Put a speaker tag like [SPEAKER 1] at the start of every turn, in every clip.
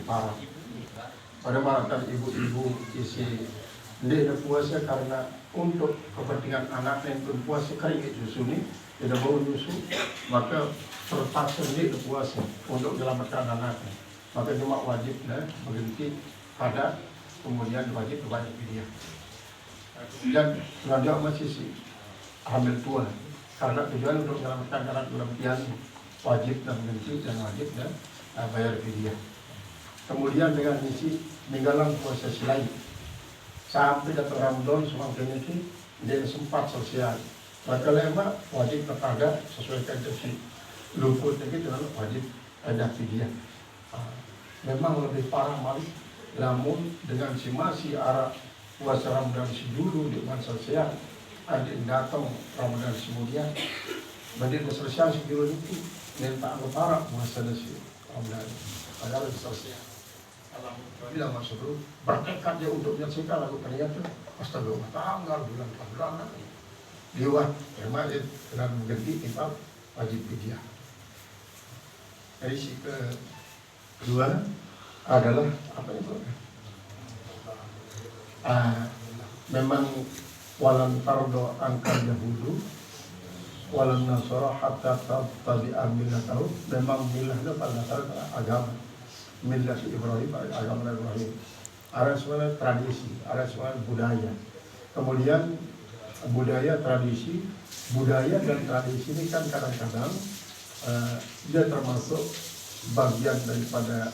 [SPEAKER 1] parah. Pada malam ibu-ibu isi dia puasa karena untuk kepentingan anak yang pun puasa kering susu ni tidak mau susu, maka terpaksa dia puasa untuk menyelamatkan anaknya. Maka cuma wajib berhenti pada kemudian wajib berbanyak fidyah. Dan raja masih hamil tua karena tujuan untuk menyelamatkan anak dalam pian wajib dan berhenti dan wajib dan bayar fidyah. Kemudian dengan isi meninggalan puasa selain sampai datang Ramadan semakin ini dia sempat selesai. Maka lema wajib kepada sesuaikan dengan luput itu dengan wajib ada fidyah. Memang lebih parah malik, namun dengan si masih arah puasa Ramadan si dulu dengan selesai ada datang Ramadan kemudian banding selesai si dulu itu minta anggap parah puasa si Ramadan padahal selesai. Bilang masuk dulu bertekad dia untuk menyelesaikan lagu ternyata astagfirullah tanggal bulan lewat remaja dengan mengganti imam wajib fidyah. Jadi si kedua adalah apa itu? Memang walan tardo angkal yahudu walan nasara hatta tabi'a millatahu. Memang milahnya pada dasar agama milah Ibrahim, agama Ibrahim. Ada sebenarnya tradisi, ada sebenarnya budaya. Kemudian budaya, tradisi, budaya dan tradisi ini kan kadang-kadang dia termasuk bagian daripada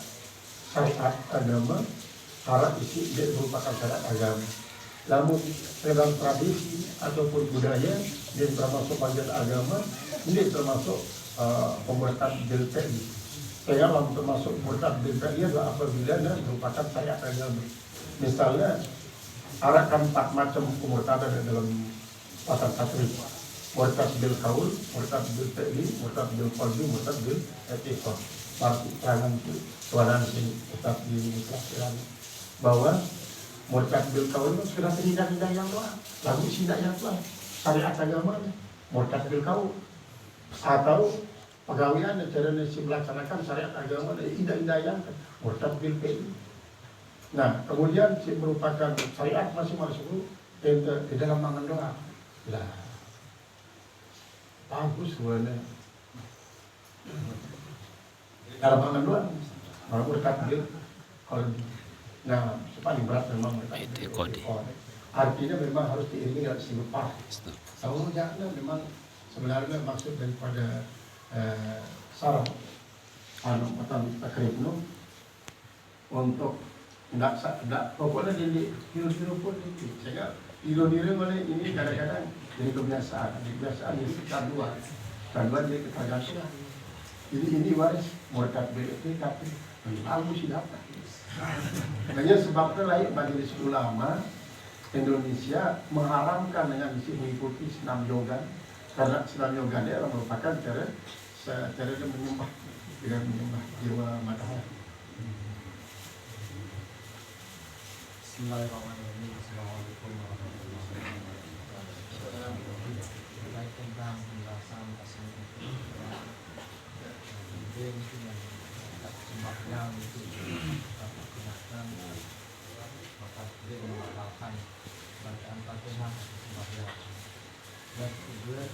[SPEAKER 1] syariat agama. Syarat isi dia merupakan syarat agama. Namun dalam tradisi ataupun budaya dia termasuk bagian agama, ini termasuk pembuatan BLPI. Saya termasuk pembuatan BLPI adalah apabila dia merupakan syariat agama. Misalnya arahkan 4 macam pemurtadan dalam pasal takrib. Murtad bil qaul, murtad bil fi'li, murtad bil qalbi, murtad bil i'tiqad. Arti keterangan itu suara sini tetap dijelaskan bahwa murtad bil qaul itu sudah tidak yang doang, lagu tidak yang doang. Syariat agama murtad bil qaul atau pegawaian cara nasi melaksanakan syariat agama tidak yang murtad bil fi'li. Nah, kemudian merupakan syariat masih masuk di dalam mangan doa. Lah, bagus sebenarnya. Dalam mangan doa, malah bertakbir. Kalau nah, paling berat memang bertakbir. Artinya memang harus diiringi dengan istighfar. Tahu jangan memang sebenarnya maksud daripada saraf atau takrib untuk tidak pokoknya di hidup pun itu. Sehingga hidup mana ini kadang-kadang jadi kebiasaan ini kedua dia ketergantungan. Ini waris murtad BLT tapi almu sih dapat. Makanya sebabnya lain majelis ulama Indonesia mengharamkan dengan isi mengikuti senam yoga karena senam yoga dia merupakan cara dia menyembah dengan menyembah jiwa matahari.
[SPEAKER 2] Bismillahirrahmanirrahim. Assalamualaikum warahmatullahi wabarakatuh. Terkait tentang penjelasan pasal itu, mungkin yang sembahnya itu dapat gunakan, maka dia membatalkan bacaan Fatihah sembahyang. Dan kedua,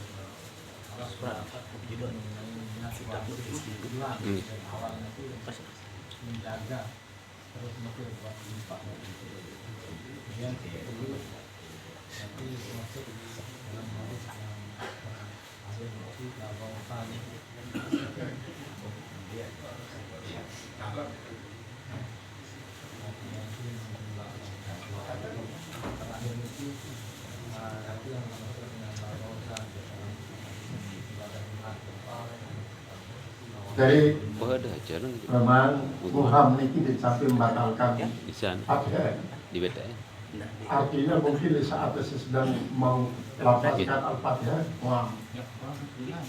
[SPEAKER 2] kalau sepakat mengenai niat wajib bulan dari awalnya itu menjaga terus mungkin buat lipat. Kemudian kedua nanti masuk dalam hadis yang ada berarti kalau tadi kemudian terakhir itu nanti yang masuk dengan barosan
[SPEAKER 1] dari memang Muham ini tidak sampai membatalkan Fatihah.
[SPEAKER 3] Di beda.
[SPEAKER 1] Artinya mungkin di saat sedang mau melafazkan Al-Fatihah,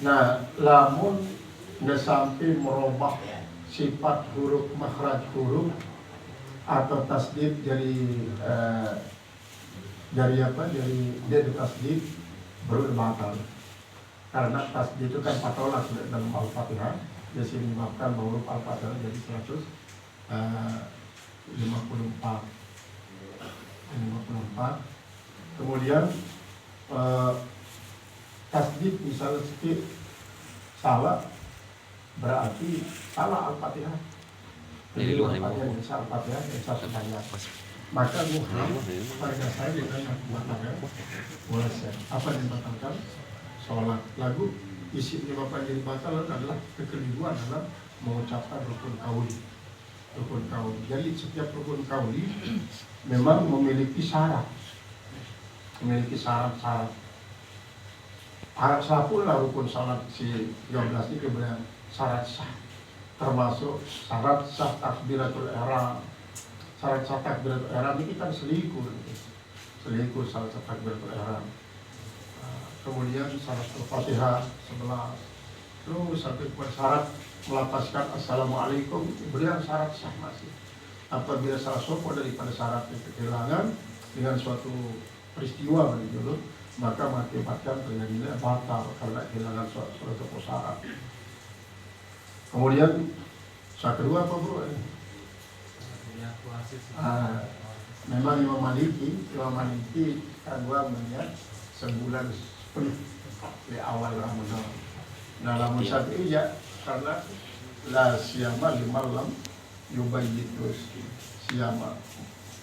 [SPEAKER 1] nah, lamun nggak sampai merubah sifat huruf makhraj huruf atau tasdid dari dia di tasdid baru batal. Karena tasdid itu kan patola sudah dalam Al-Fatihah, dia sini menyebabkan bahwa huruf Al-Fatihah jadi 100 54. Kemudian tasdid misalnya sedikit salah berarti salah Al-Fatihah. Jadi Al-Fatihah bisa Al-Fatihah bisa sebanyak. Maka muham pada saya dengan mengatakan puasa apa yang dibatalkan sholat. Lagu isinya bapak jadi batal adalah kekeliruan dalam mengucapkan rukun kauli. Rukun kauli. Jadi setiap rukun kauli memang memiliki syarat. Memiliki syarat-syarat. Sah pula rukun salat si 13 ini kemudian syarat sah. Termasuk syarat sah takbiratul ihram. Syarat sah takbiratul ihram ini kan selingkuh syarat sah takbiratul ihram. Kemudian syarat Al-Fatihah 11. Terus sampai kepada syarat melafazkan Assalamualaikum, beliau syarat sah masih. Apabila salah satu daripada syarat itu kehilangan dengan suatu peristiwa dulu, maka mengakibatkan terjadinya batal karena kehilangan suatu syarat. Kemudian syarat kedua apa bro? Memang Imam Maliki kan gua melihat sebulan penuh di awal Ramadan. Nah, lamun Syafi'i ya karena la siyama lima lam yubayyitus siyama.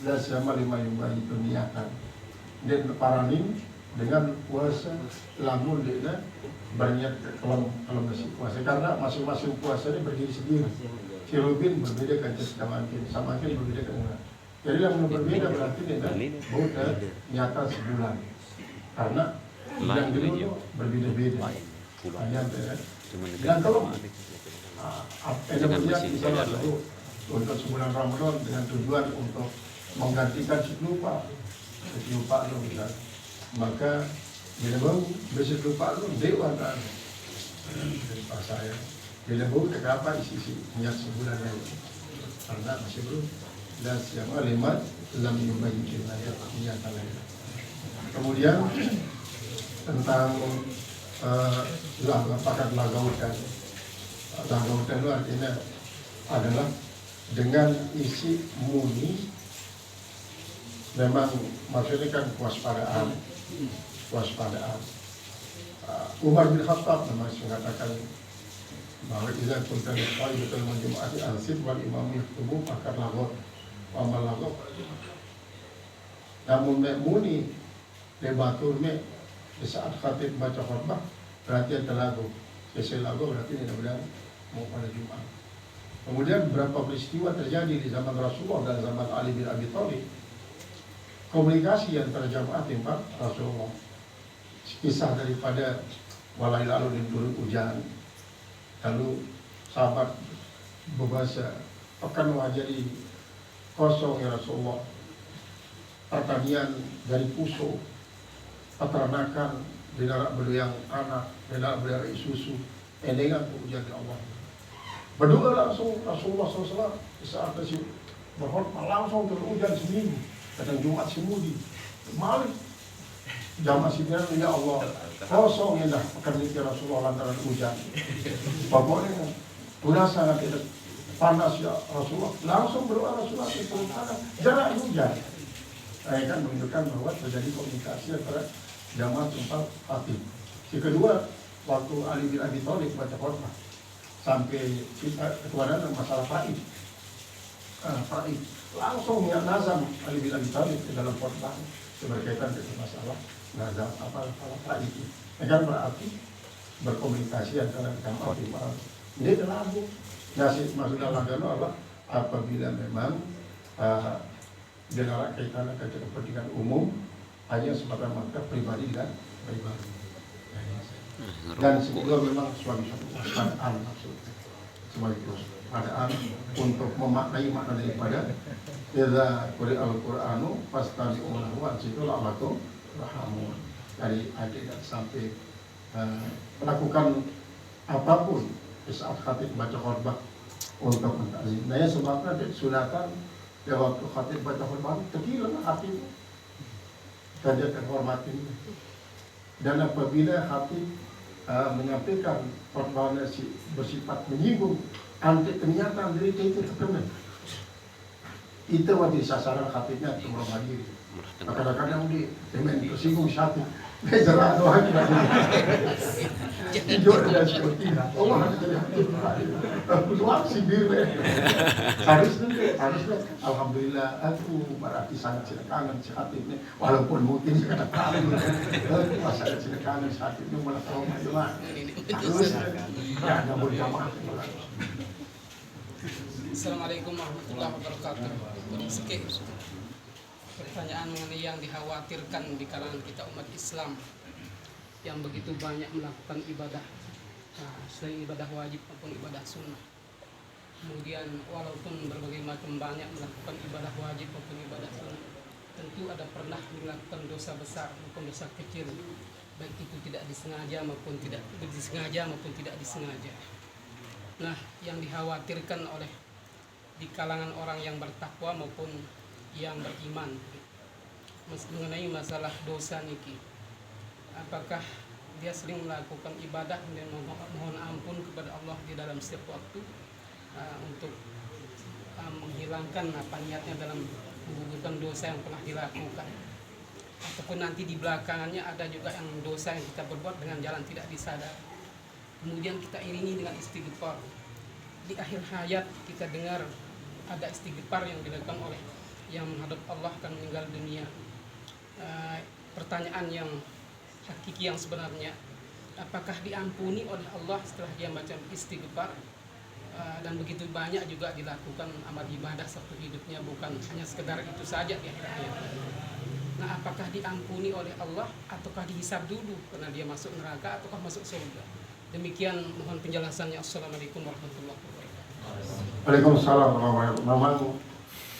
[SPEAKER 1] La siyama lima yubayyitu niatan. Dan paranin dengan puasa lamun dia berniat kalau masih puasa karena masing-masing puasa ini berdiri sendiri. Si Rubin berbeda kan Samakin berbeda kan. Jadi lamun berbeda berarti dengan bukan nyata sebulan. Karena yang dulu berbeda-beda. Dan kalau kemudian misalnya untuk sebulan Ramadan dengan tujuan untuk menggantikan si lupa lu kan, maka bila bau besok lupa lu dewa kan pas saya bila bau kenapa isi niat sebulan yang karena masih belum dan siang alimat dalam yubayin niat lain. Kemudian tentang pakat lagautan itu artinya adalah dengan isi muni. Memang maksudnya kan kewaspadaan. Umar bin Khattab memang mengatakan bahwa jika kuntan sekali betul menjumati ansib wal imam tubuh pakar lagot amal lagot. Namun muni debatur di saat khatib baca khutbah berarti ada lagu. Selesai lagu berarti ini benar mau pada Jumat. Kemudian berapa peristiwa terjadi di zaman Rasulullah dan zaman Ali bin Abi Thalib. Komunikasi yang terjamaah timpa Rasulullah. Kisah daripada walai lalu turun hujan. Lalu sahabat berbahasa pekan jadi kosong ya Rasulullah. Pertanian dari puso, peternakan dilarak beliau yang anak, dilarak beliau susu, dengan hujan di Allah. Berdoa langsung Rasulullah SAW di saat itu berkhutbah langsung turun hujan seminggu. Kadang Jumat semudi, malam jam masih bilang ya Allah kosong ya dah pekerjaan Rasulullah lantaran hujan. Pokoknya udah sangat tidak panas ya Rasulullah, langsung berdoa Rasulullah itu tanah jarak hujan. Saya kan menunjukkan bahwa terjadi komunikasi antara jamaah tempat hati. Yang kedua, waktu Ali bin Abi Thalib baca khutbah sampai ketuanan masalah Faid. Langsung ya nazam Ali bin Abi Thalib di dalam khutbah berkaitan dengan masalah nazam apa itu. Kan berarti berkomunikasi antara jamaah imam. Ini adalah lagu. Maksudnya lagu adalah apabila memang dengan kaitan dengan kepentingan umum hanya semata-mata pribadi dan pribadi. Dan sebetulnya memang suatu waspadaan maksudnya sebagai waspadaan untuk memaknai makna daripada idza quri'a al-Qur'anu fastami'u lahu ansitu la'allakum turhamun. Dari adik sampai melakukan apapun di saat khatib baca khutbah untuk mentakzim. Nah ya sebabnya sunatan ya waktu khatib baca khutbah tekilan khatib dan dia terhormatin. Dan apabila khatib menyampaikan khutbahnya bersifat menyinggung anti kenyataan dari itu terkena Itu wajib sasaran hatinya untuk hadir. Kadang-kadang di temen tersinggung satu, jelas doang kita. Jujur dan seperti Allah ada jadi doang sindir. Harusnya alhamdulillah aku berarti sangat kangen hatinya, walaupun mungkin sekarang kangen, masa ada kangen hatinya malah trauma cuma harus ya nggak boleh jamaah.
[SPEAKER 3] Assalamualaikum warahmatullahi wabarakatuh. Pertanyaan mengenai yang dikhawatirkan di kalangan kita umat Islam yang begitu banyak melakukan ibadah, selain ibadah wajib maupun ibadah sunnah. Kemudian walaupun berbagai macam banyak melakukan ibadah wajib maupun ibadah sunnah, tentu ada pernah melakukan dosa besar maupun dosa kecil, baik itu tidak disengaja maupun tidak disengaja. Nah, yang dikhawatirkan oleh di kalangan orang yang bertakwa maupun yang beriman mengenai masalah dosa niki, apakah dia sering melakukan ibadah dan mohon ampun kepada Allah di dalam setiap waktu untuk menghilangkan niatnya dalam menggugurkan dosa yang pernah dilakukan, ataupun nanti di belakangannya ada juga yang dosa yang kita berbuat dengan jalan tidak disadari, kemudian kita iringi dengan istighfar. Di akhir hayat kita dengar ada istighfar yang dilakukan oleh yang menghadap Allah akan meninggal dunia. Pertanyaan yang hakiki yang sebenarnya, apakah diampuni oleh Allah setelah dia baca istighfar? Dan begitu banyak juga dilakukan amal ibadah satu hidupnya, bukan hanya sekedar itu saja di akhir hayat. Nah, apakah diampuni oleh Allah ataukah dihisab dulu karena dia masuk neraka ataukah masuk surga? Demikian mohon penjelasannya. Assalamualaikum warahmatullahi wabarakatuh.
[SPEAKER 1] Waalaikumsalam warahmatullahi wabarakatuh. Memang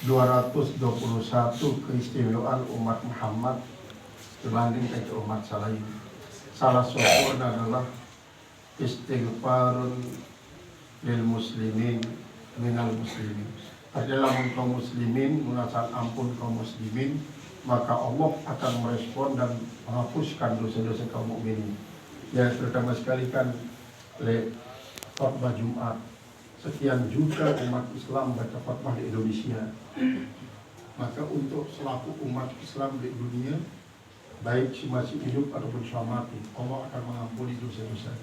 [SPEAKER 1] 221 keistimewaan umat Muhammad dibanding dengan umat lain. Salah satu adalah istighfarun lil muslimin minal muslimin. Adalah kaum muslimin mengasal ampun kaum muslimin, maka Allah akan merespon dan menghapuskan dosa-dosa kaum mukminin. Ya, terutama sekali kan khutbah Jumat, sekian juta umat Islam baca khutbah di Indonesia. Maka untuk selaku umat Islam di dunia, baik si masih hidup ataupun sudah mati, Allah akan mengampuni dosa-dosa.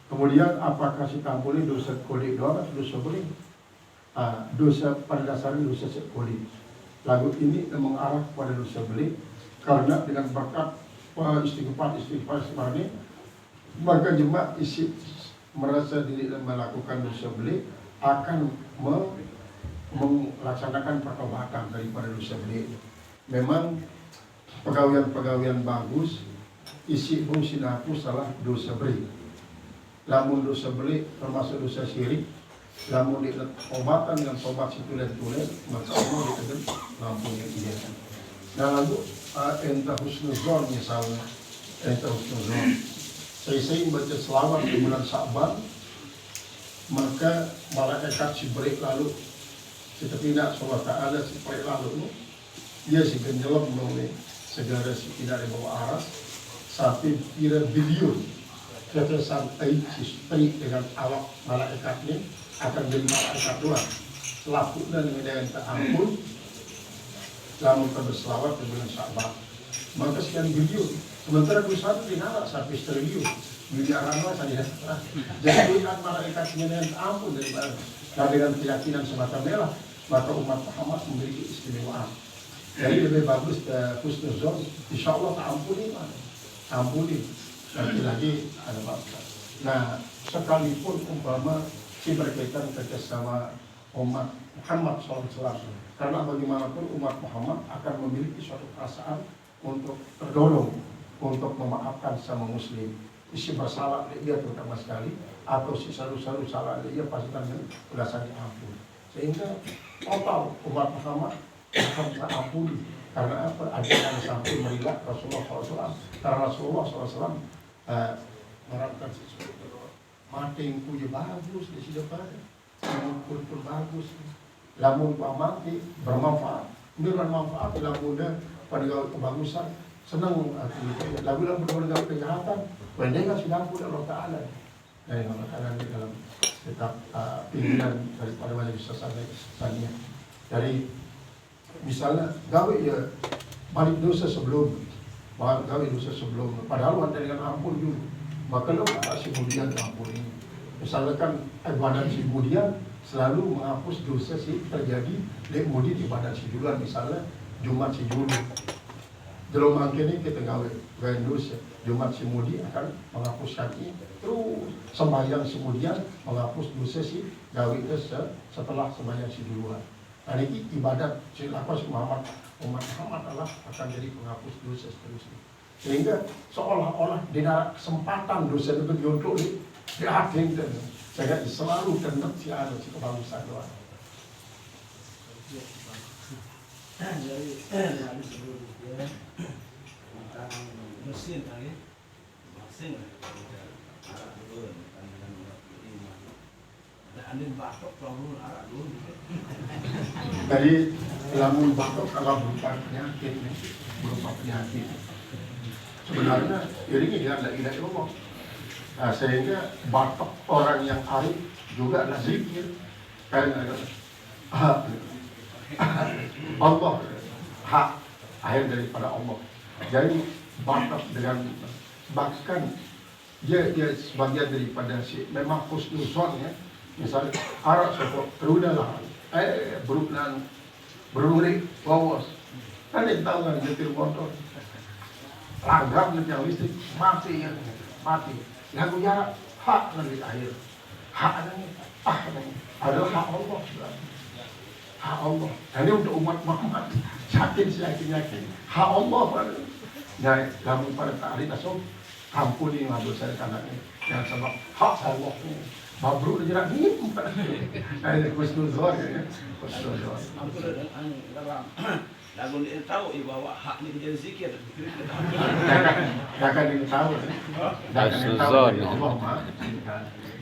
[SPEAKER 1] Kemudian apakah si ampuni dosa kolik doang atau dosa beli? Dosa pada dasarnya dosa kolik. Lagu ini mengarah pada dosa beli karena dengan berkat istighfar ini, maka jemaah isi merasa diri dan melakukan dosa beli akan melaksanakan pertobatan daripada dosa beli. Memang pegawaian bagus isi fungsi hapus salah dosa beli. Lamun dosa beli termasuk dosa syirik, lamun diobatan dengan tobat situlen tulen, maka Allah dikatakan ngampuni dia. Nah, lalu entah husnuzon misalnya, entah husnuzon. Saya baca selawat di bulan Sya'ban, maka malaikat si berik lalu seketika Allah Ta'ala si berik lalu dia si genjelem melalui segala si tidak di bawah aras sampai kira bilion ketesan si stri dengan awak malaikatnya akan jadi malaikat Tuhan selakunya dengan ampun lamun berselawat di bulan Sya'ban, maka sekian bilion. Sementara dosa itu dinara sampai triliun miliaran saja. Jadi dengan malaikatnya dengan ampun daripada dan dengan keyakinan semata merah, maka umat Muhammad memiliki istimewaan. Jadi lebih bagus husnuzon, insya Allah ampuni. Lagi ada bangsa. Nah, sekalipun umpama si berkaitan kerjasama umat Muhammad SAW, karena bagaimanapun umat Muhammad akan memiliki suatu perasaan untuk terdorong untuk memaafkan sama muslim. Isi bersalah dia terutama sekali, atau si salah dia pasti akan belasan ampun. Sehingga total umat Muhammad akan terampuni. Karena apa? Ada yang sampai merilah Rasulullah SAW. Karena Rasulullah SAW menerapkan sesuatu. Mati yang punya bagus di sini pada, pun bagus. Lamun mati bermanfaat. Dengan manfaat lamunnya pada kebagusan. Senang lagu-lagu bergaul kejahatan, pendeknya sudah pun Allah Ta'ala dari Allah Ta'ala di dalam kitab pimpinan daripada majelis sasana. Dari Misalnya gawe ya balik dosa sebelum, gawe dosa sebelum, padahal wanita dengan ampun dulu, maka lo si kemudian ampun ini. Misalnya kan ibadah si kemudian selalu menghapus dosa si terjadi di kemudian ibadah si duluan, misalnya Jumat si dulu. Dalam mangkene kita gawe dosa, Jumat si mudi akan menghapuskan ini, terus sembahyang si kemudian menghapus dosa si gawe dosa setelah sembahyang si duluan. Nah ini ibadat silapas umat Muhammad Allah akan jadi penghapus dosa seterusnya. Sehingga seolah-olah di kesempatan dosa itu diuntuk di hati dan sehingga selalu kendak si kebangsaan doa.
[SPEAKER 2] Jadi habis dulu ya tentang mesin lagi mesin andin batok kalau arah dulu.
[SPEAKER 1] Jadi lamun batok kalau berupa penyakit, sebenarnya ini tidak ngomong. Nah, sehingga batok orang yang arif juga adalah zikir karena Allah hak akhir daripada Allah. Jadi batok dengan bahkan dia sebagian daripada si memang husnuzon ya. Misalnya arak sokok terudalah berurik bawas kan yang tahu kan nyetir motor langgam yang listrik mati lagu jarak hak nanti akhir hak adalah hak Allah, hak Allah. Jadi untuk umat Muhammad yakin hak Allah pada ya kamu pada ahli tasawuf ampuni dosa kanaknya yang sebab hak Allah mabrur jerak ni ada husnuzon ya husnuzon
[SPEAKER 4] lagu ni tahu bahwa hak ni menjadi zikir
[SPEAKER 1] kakak ini tahu husnuzon Allah mah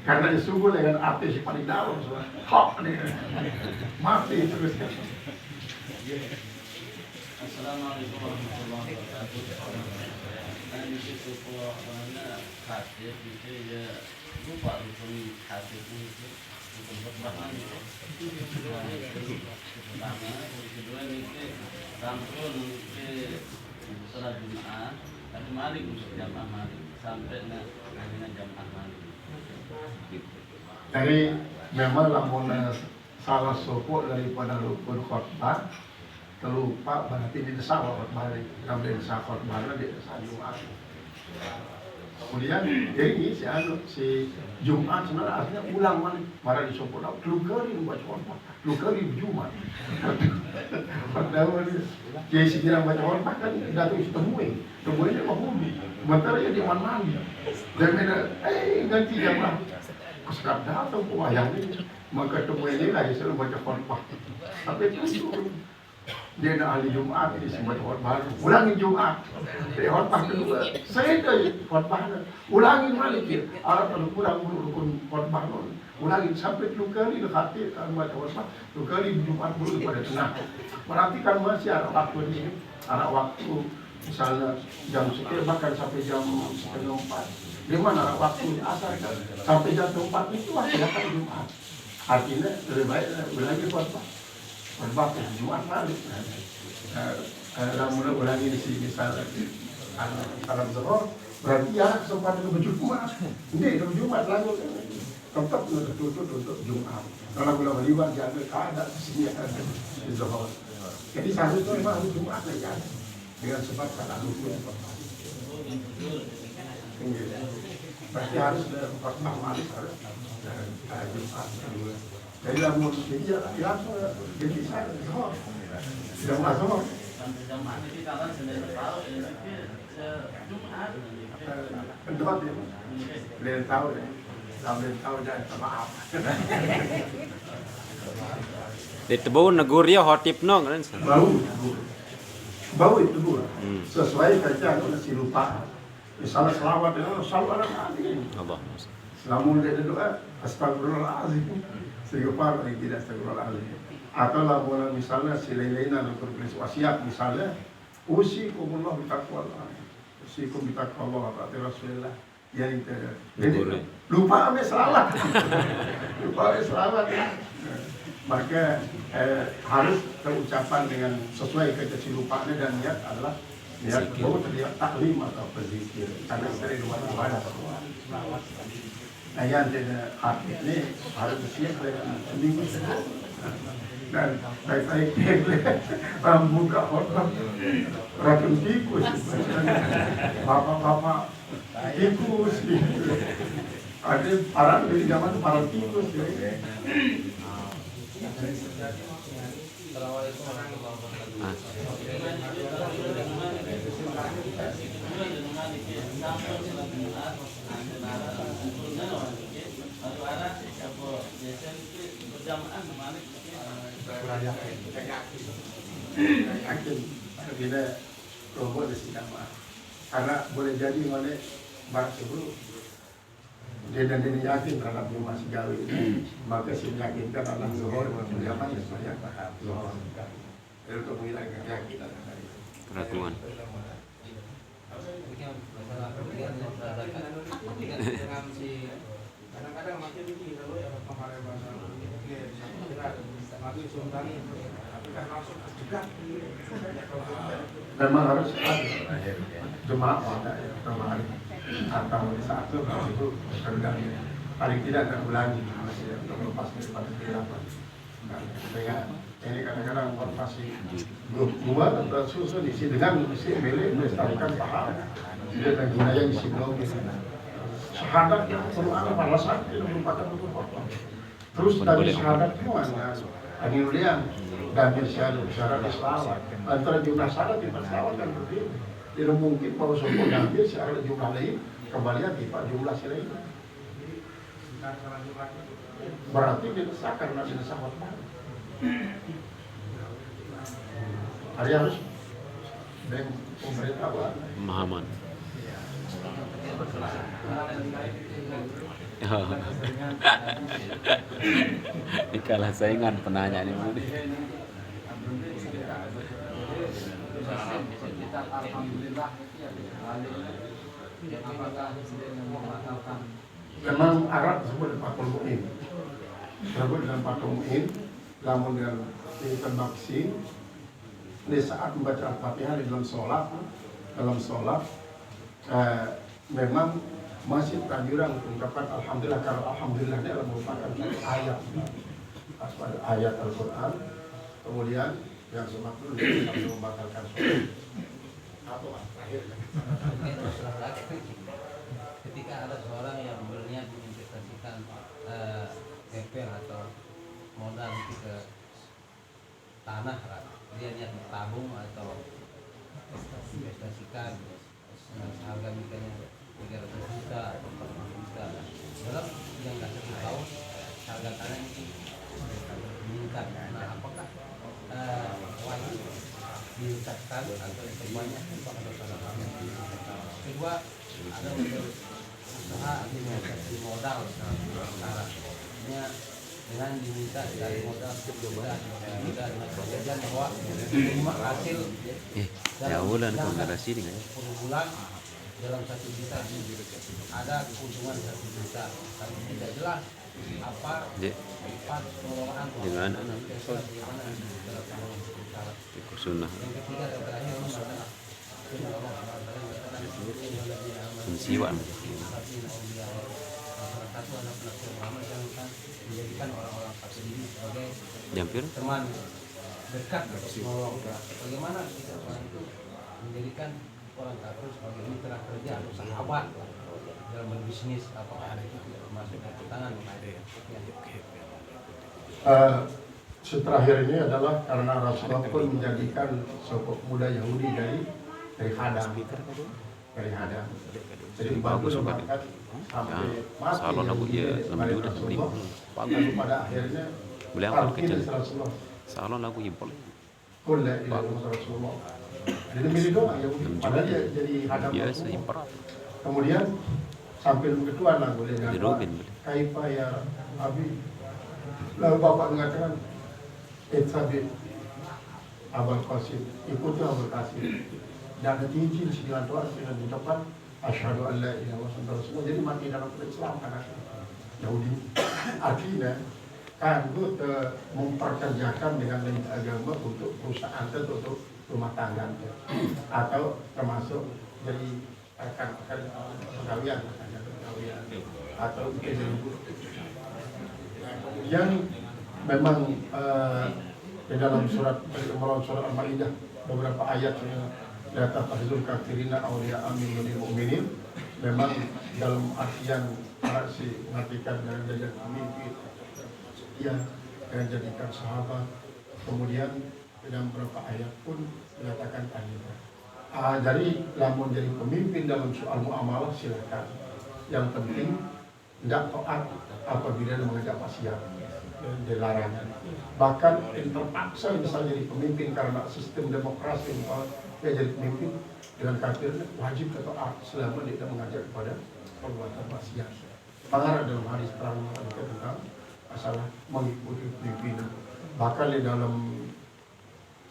[SPEAKER 1] karena disungguh dengan arti si paling dalam hak ni mati terus.
[SPEAKER 4] Assalamualaikum warahmatullahi wabarakatuh. Di situ mana hasil itu ya lupa rukun hasil itu rukun berbahan itu pertama, kedua ini sampun ke sholat Jumat tapi malik untuk jamaah malik sampai akhirnya jamaah malik.
[SPEAKER 1] Jadi memang lamun salah sopok daripada rukun khutbah terlupa berarti di desa khutbah kalau di desa khutbah di desa Jumat. Kemudian ini si Jumat sebenarnya artinya ulang balik marah di sopok dah lu kali baca khutbah lu kali Jumat. Padahal dia sekira baca khutbah kan datang temui dia mahmudi sementara dia di mana dan beda ganti jamaah kesekat datang wayang ini maka temui ini lagi selalu baca khutbah tapi itu dia nak ahli Jumat ini semua khutbah ulangi Jumat dari khutbah kedua saya dari khutbah ulangi balik Arab kalau kurang rukun khutbah ulangi sampai 2 kali dekat baca khutbah 2 kali Jumat dulu pada tengah berarti kan masih ada waktu di sini ada waktu misalnya jam sekian bahkan sampai jam 3:30 di mana ada waktu asar kan sampai jam 4 itu waktu datang Jumat artinya lebih baik ulangi khutbah berbakti Jumat balik. Namun ulangi di sini misalnya alam zuhur berarti ya kesempatan berjumat. Ini Jumat lalu tetap tutup untuk Jumat. Kalau boleh libat jangan ada di sini ada di zuhur. Jadi seharusnya memang hari Jumat saja dengan sebab kata lupa. Berarti harus berkhutbah malik harus Jumat. Jadi lamun jadi jadi saya sudah masuk
[SPEAKER 4] Sampai jamaah ini kalau Senin tahu Jumat.
[SPEAKER 1] Pendot ya, beliau tahu ya, beliau tahu jangan maaf.
[SPEAKER 5] Di tebu negur dia hotip nong kan?
[SPEAKER 1] Bau itu bu, sesuai kaca si lupa. Misalnya selawat itu selalu ada nanti.
[SPEAKER 5] Allah.
[SPEAKER 1] Selamun dia doa, astagfirullahaladzim. Istighfar paling tidak astagfirullahaladzim. Atau lamun misalnya si lain-lainan untuk tulis wasiat misalnya usikumullah bitaqwallah. Usikum bitaqwallah ta'ati Rasulullah. Ya itu. Lupa ame selawat. Lupa ame selawat ya. Maka harus terucapan dengan sesuai kecilupanya dan niat adalah niat bahwa terlihat taklim atau berzikir karena dari luar ibadah. Nah yang tidak hati ini harus siap dengan seminggu dan baik-baik buka hotel racun tikus, bapak-bapak tikus gitu. Ada para dari zaman para tikus ya.
[SPEAKER 2] Assalamualaikum warahmatullahi
[SPEAKER 1] Yakin kita robot di sini karena boleh jadi mana barat sebelum dia dan dia yakin terhadap rumah si gawe ini, maka si meyakinkan Allah zuhur menjaman yang banyak paham zuhur untuk menghilangkan keyakinan
[SPEAKER 5] Peraturan.
[SPEAKER 2] kadang-kadang macam ini kalau yang kemarin bahasa masih sultan tapi kan langsung juga
[SPEAKER 1] memang harus ada jemaah ada kemarin atau di saat itu kerja paling tidak terulangi masih untuk melepas daripada kehilafan. Sehingga ini kadang-kadang masih dua atau susun isi dengan isi milik melestarikan paham dan budaya di sini. Syahadat yang merupakan pada saat itu merupakan terus dari syahadat semua Aniulian dan syarat Islam antara jumlah syarat di pesawat kan berbeda. Tidak mungkin bahwa suku ngambil syarat jumlah lain kembalian tipe jumlah si lain. Berarti didesak karena didesak waktu. Hari harus dan pemerintah
[SPEAKER 5] Pemahaman. Ini kalah saingan penanya ini.
[SPEAKER 1] Memang Arab disebut Fatul Mu'in. Disebut dengan Fatul Mu'in. Namun dengan vaksin di saat membaca Al-Fatihah di dalam sholat memang masih anjuran untuk mengucapkan Alhamdulillah, karena Alhamdulillah ini adalah merupakan ayat ayat Al-Quran. Kemudian yang semakin tidak membatalkan sholat atau akhir.
[SPEAKER 2] Ketika ada seorang yang berniat menginvestasikan kepeng atau modal ke tanah, dia niat bertabung atau investasikan harga misalnya 300 juta atau 400 juta dalam yang nggak 1 tahun harga tanah itu meningkat. Nah, apakah wajib diucapkan atau diperbanyak atau kedua ada usaha investasi modal caranya dengan diminta dari modal sudah dengan perjanjian bahwa hasil
[SPEAKER 5] Jauh lah generasi ini kan.
[SPEAKER 2] 10 bulan dalam 1 juta ada keuntungan 1 juta, tapi tidak jelas apa pengelolaan
[SPEAKER 5] Dengan
[SPEAKER 2] bagaimana
[SPEAKER 5] sunnah
[SPEAKER 2] yang ketiga dan terakhir
[SPEAKER 5] mensiwan
[SPEAKER 2] menjadikan orang-orang fasik ini sebagai
[SPEAKER 5] jampir
[SPEAKER 2] teman dekat. Bagaimana kita orang itu menjadikan orang kafir sebagai mitra kerja atau sahabat dalam berbisnis, apakah ada itu tidak termasuk pertentangan?
[SPEAKER 1] Terakhir ini adalah karena Rasulullah pun menjadikan suku muda Yahudi dari Hadam. Jadi bagus mengatakan sampai mati
[SPEAKER 5] salon aku ya lebih udah terima
[SPEAKER 1] lalu pada akhirnya
[SPEAKER 5] boleh angkat kecil
[SPEAKER 1] Rasulullah
[SPEAKER 5] salon aku impor
[SPEAKER 1] kulla ila Rasulullah. Jadi milih doang Yahudi padahal dia jadi Hadam.
[SPEAKER 5] biasa impor
[SPEAKER 1] Kemudian sampai ketuaan lah boleh
[SPEAKER 5] di
[SPEAKER 1] dapat
[SPEAKER 5] Robin
[SPEAKER 1] kaifa ya Abi. Lalu bapak mengatakan Sabi Abul Qasim, ikuti Abul Qasim dan izin sembilan Tuhan dengan ucapan asyhadu an la ilaha illallah. Jadi mati dalam Islam karena Yahudi. Artinya kanggo memperkerjakan dengan lintas agama untuk perusahaan atau untuk rumah tangga atau termasuk jadi rekan-rekan pegawaian atau jadi yang memang di dalam surat Al-Maidah beberapa ayatnya la takhzul kafirina awliya amin lil mu'minin memang dalam artian si mengartikan dengan jadikan pemimpin ya dengan jadikan sahabat kemudian dalam beberapa ayat pun menyatakan ayat. Jadi lamun jadi pemimpin dalam soal muamalah silakan. Yang penting tidak taat apabila mengajak maksiat dilarang. Bahkan yang terpaksa misalnya jadi pemimpin karena sistem demokrasi dia jadi pemimpin dengan kafir wajib taat selama dia tidak mengajak kepada perbuatan maksiat. Pengarah dalam hadis terang tentang masalah mengikuti pimpinan. Bahkan di dalam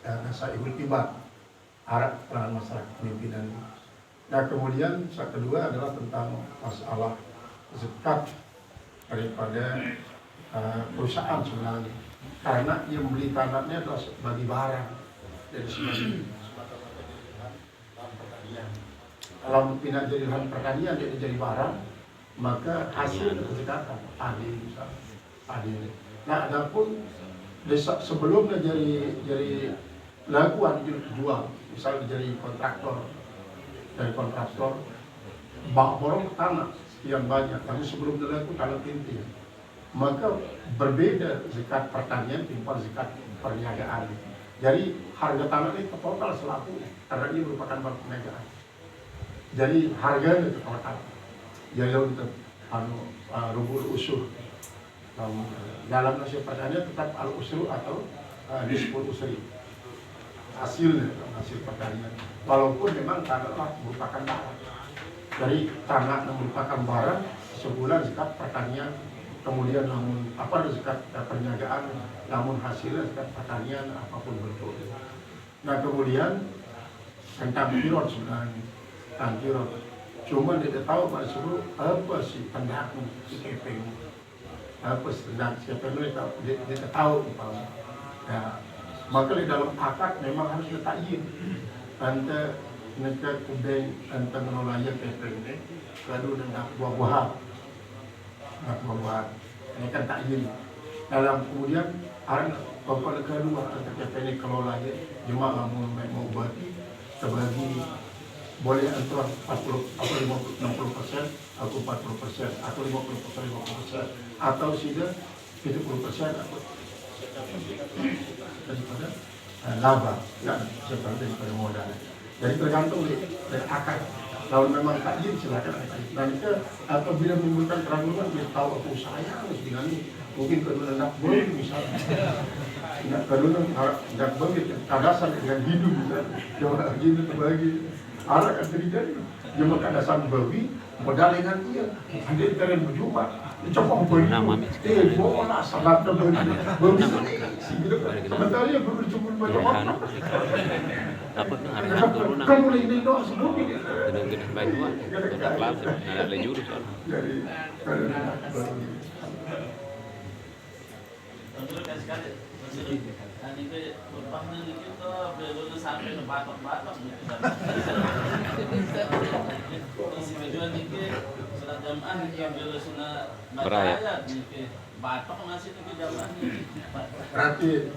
[SPEAKER 1] Nasaihul Ibad arah peran masalah kepemimpinan. Nah kemudian yang kedua adalah tentang masalah zakat daripada perusahaan sebenarnya, karena yang beli tanahnya adalah bagi barang dari sebagai pertanian. Kalau tidak jadi lahan pertanian dia jadi barang, maka hasil zakatan padi. Nah adapun sebelumnya jadi lakukan jual, misalnya jadi kontraktor, dari kontraktor borong tanah yang banyak, tapi sebelum dilakukan tanah inti, maka berbeda zakat pertanian timbang zakat perniagaan. Jadi harga tanah itu total selaku karena ini merupakan barang perniagaan. Jadi harganya itu total. Jadi untuk rubul usur. Dalam hasil pertanian tetap al usru atau nisful usri. Hasil pertanian. Walaupun memang tanah merupakan barang. Dari tanah yang merupakan barang sebulan zakat pertanian, kemudian namun zakat perniagaan, namun hasilnya zakat pertanian apapun bentuknya. Nah kemudian tentang kirot sebenarnya, tentang kirot. Cuma dia tahu pada seluruh apa sih pendakmu si kepeng, apa sih pendak si kepeng dia tahu umpama. Ya, maka di dalam akad memang harus ditakyin antara negara kubeng antara nolaya kepeng ini kadu dengan buah-buahan. Ini kan takyin. Dalam kemudian ada beberapa kedua antara kepeng ini kelolanya jemaah mau bagi terbagi boleh antara 40 atau 60% atau 40% atau 50% atau sudah 70% atau daripada laba ya seperti daripada modal. Jadi tergantung dari akad. Kalau memang takyin silakan dan itu apabila menimbulkan keraguan dia tahu aku saya harus dengan ini mungkin kedua nak boleh misalnya tidak kedua nak boleh kadasan dengan hidup coba hidup terbagi anak yang terjadi cuma kadasan babi modal dengan dia ada kalian berjumpa coba beli bola salat terbagi babi sementara dia berjumpa banyak orang
[SPEAKER 5] Dapat na arahan turun na.
[SPEAKER 1] kamu ini doa sebut ini
[SPEAKER 5] Gede-gede baik dua. Ada klub, ada jurus soalnya.
[SPEAKER 1] dari
[SPEAKER 4] Tentu kasih sekali. Dan itu berpaham ini kita belum sampai ke batok-batok nih. Isi tujuan ini surat jamaah yang belum sudah berayat nih. Batok ngasih nih jamaah nih.
[SPEAKER 1] berarti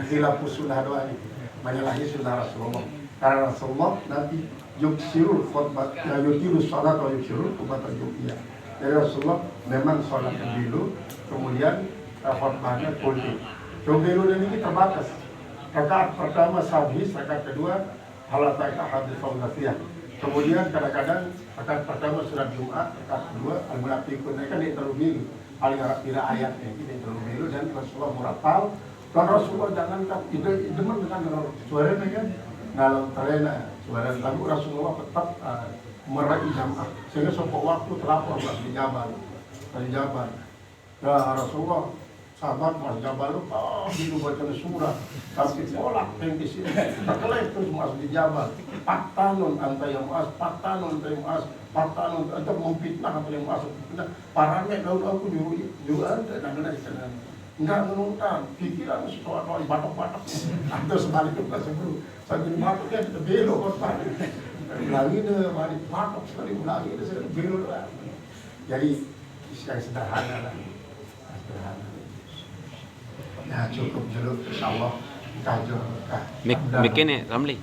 [SPEAKER 1] khilafus sunnah doa ini menyalahi sunnah Rasulullah karena Rasulullah nanti yuksirul khutbah yutiru sholat atau yuksirul khutbah terjumia. Jadi Rasulullah memang sholat dulu kemudian khutbahnya kulti. Dulu ini terbatas. Rakaat pertama sabis, rakaat kedua halataka hadis faulafiyah. Kemudian kadang-kadang rakaat pertama surat Jumat, rakaat kedua al-munafiqun. Ini kan di terlebih paling kira ayatnya ini terlebih dan Rasulullah murafal. Dan Rasulullah jangankan itu demen dengan suaranya kan dalam terena suara lalu Rasulullah tetap meraih jamaah sehingga suatu waktu terlapor di Jabal dari Jabal. Ya Rasulullah sahabat mas Jabal itu baca surah tapi tolak yang di sini terkelai terus mas di Jabal paktanun anta yang mas paktanun anta yang mas paktanun anta memfitnah anta yang mas parahnya kalau aku nyuruh juga ada dan ada Enggak menurunkan pikiran suka batok-batok atau sebaliknya sebelum sambil batok kan belok kan lagi deh mari batok sekali lagi deh sekali belok lah. Jadi yang sederhana lah, sederhana. Nah cukup dulu insyaallah kajian.
[SPEAKER 5] Mik nih, Ramli.